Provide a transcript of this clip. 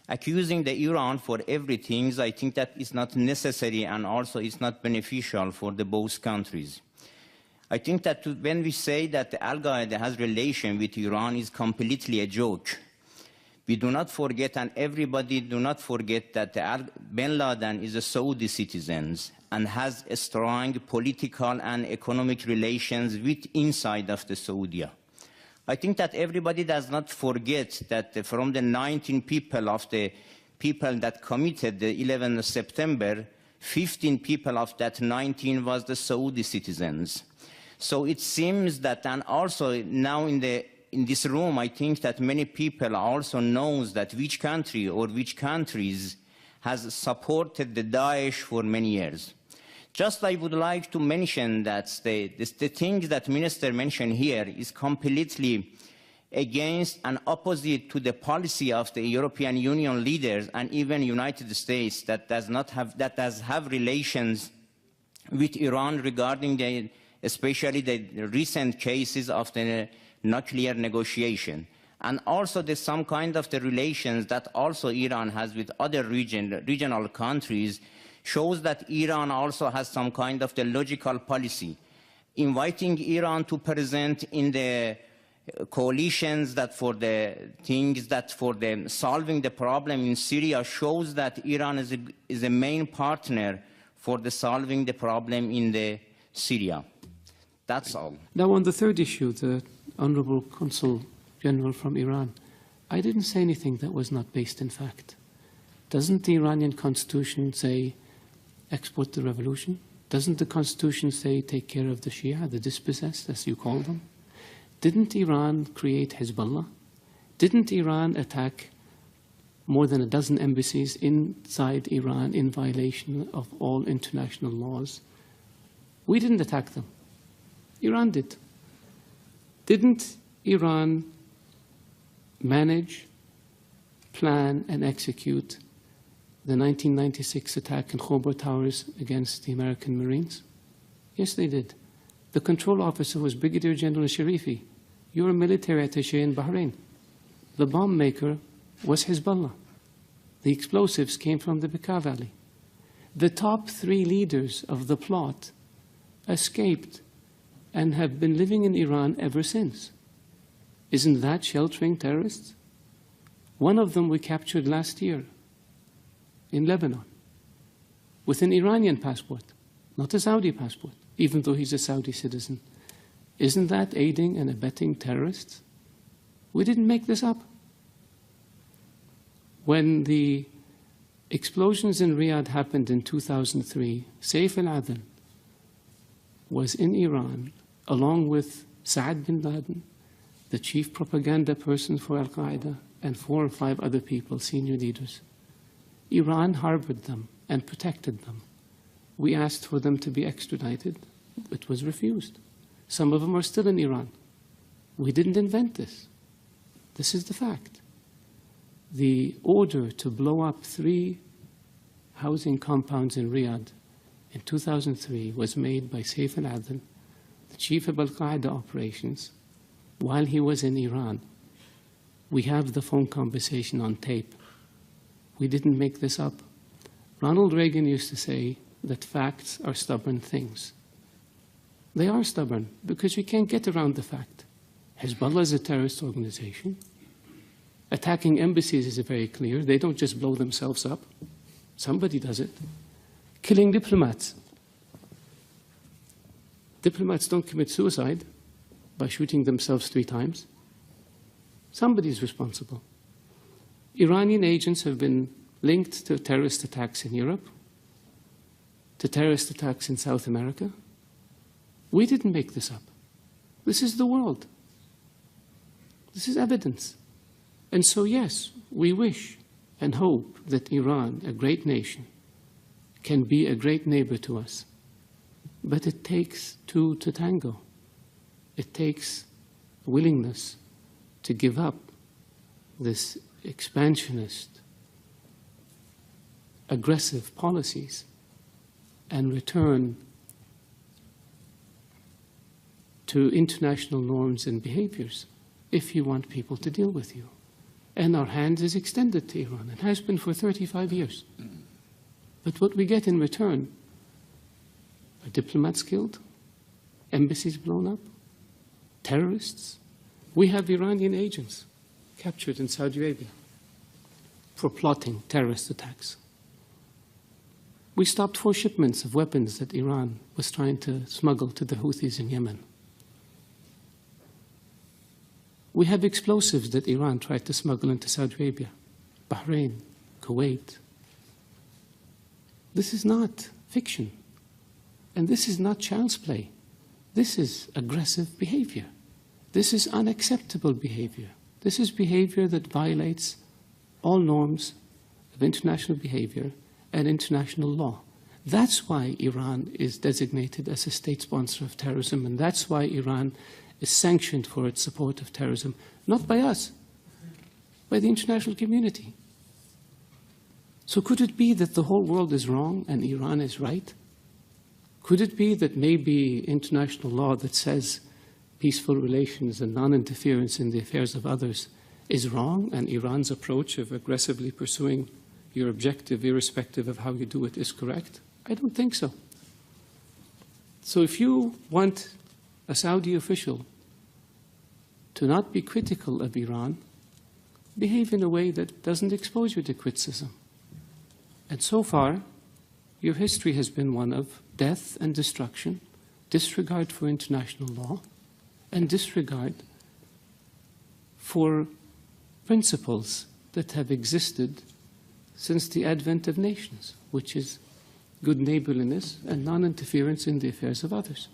Accusing the Iran for everything, I think that is not necessary, and also it's not beneficial for the both countries. I think that when we say that Al-Qaeda has relation with Iran is completely a joke. We do not forget, and everybody do not forget, that bin Laden is a Saudi citizen and has a strong political and economic relations with inside of the Saudi. I think that everybody does not forget that from the 19 people of the people that committed the 11th of September, 15 people of that 19 was the Saudi citizens. So it seems that, and also now in this room, I think that many people also knows that which country or which countries has supported the Daesh for many years. Just I would like to mention that the things that Minister mentioned here is completely against and opposite to the policy of the European Union leaders and even United States that does have relations with Iran regarding especially the recent cases of the nuclear negotiation. And also there's some kind of the relations that also Iran has with other regional countries shows that Iran also has some kind of the logical policy. Inviting Iran to present in the coalitions that for the things that for the solving the problem in Syria shows that Iran is a main partner for the solving the problem in the Syria. That's all. Now on the third issue, the Honorable Consul General from Iran, I didn't say anything that was not based in fact. Doesn't the Iranian constitution say export the revolution? Doesn't the constitution say take care of the Shia, the dispossessed, as you call them? Didn't Iran create Hezbollah? Didn't Iran attack more than a dozen embassies inside Iran in violation of all international laws? We didn't attack them. Iran did. Didn't Iran manage, plan, and execute the 1996 attack in Khobar Towers against the American Marines? Yes, they did. The control officer was Brigadier General Sharifi. You're a military attaché in Bahrain. The bomb maker was Hezbollah. The explosives came from the Bekaa Valley. The top 3 leaders of the plot escaped and have been living in Iran ever since. Isn't that sheltering terrorists? One of them we captured last year in Lebanon with an Iranian passport, not a Saudi passport, even though he's a Saudi citizen. Isn't that aiding and abetting terrorists? We didn't make this up. When the explosions in Riyadh happened in 2003, Saif al-Adil was in Iran along with Saad bin Laden, the chief propaganda person for Al-Qaeda, and 4 or 5 other people, senior leaders. Iran harbored them and protected them. We asked for them to be extradited. It was refused. Some of them are still in Iran. We didn't invent this. This is the fact. The order to blow up 3 housing compounds in Riyadh in 2003 was made by Saif al-Adil, the chief of Al-Qaeda operations, while he was in Iran. We have the phone conversation on tape. We didn't make this up. Ronald Reagan used to say that facts are stubborn things. They are stubborn because we can't get around the fact. Hezbollah is a terrorist organization. Attacking embassies is very clear. They don't just blow themselves up. Somebody does it. Killing diplomats. Diplomats don't commit suicide by shooting themselves 3 times. Somebody's responsible. Iranian agents have been linked to terrorist attacks in Europe, to terrorist attacks in South America. We didn't make this up. This is the world. This is evidence. And so, yes, we wish and hope that Iran, a great nation, can be a great neighbor to us. But it takes 2 to tango. It takes willingness to give up this expansionist, aggressive policies and return to international norms and behaviors if you want people to deal with you. And our hand is extended to Iran and has been for 35 years. But what we get in return are diplomats killed, embassies blown up, terrorists. We have Iranian agents captured in Saudi Arabia for plotting terrorist attacks. We stopped 4 shipments of weapons that Iran was trying to smuggle to the Houthis in Yemen. We have explosives that Iran tried to smuggle into Saudi Arabia, Bahrain, Kuwait. This is not fiction. And this is not child's play. This is aggressive behavior. This is unacceptable behavior. This is behavior that violates all norms of international behavior and international law. That's why Iran is designated as a state sponsor of terrorism, and that's why Iran is sanctioned for its support of terrorism, not by us, by the international community. So could it be that the whole world is wrong and Iran is right? Could it be that maybe international law that says peaceful relations and non-interference in the affairs of others is wrong, and Iran's approach of aggressively pursuing your objective, irrespective of how you do it, is correct? I don't think so. So if you want a Saudi official to not be critical of Iran, behave in a way that doesn't expose you to criticism. And so far, your history has been one of death and destruction, disregard for international law, and disregard for principles that have existed since the advent of nations, which is good neighborliness and non-interference in the affairs of others.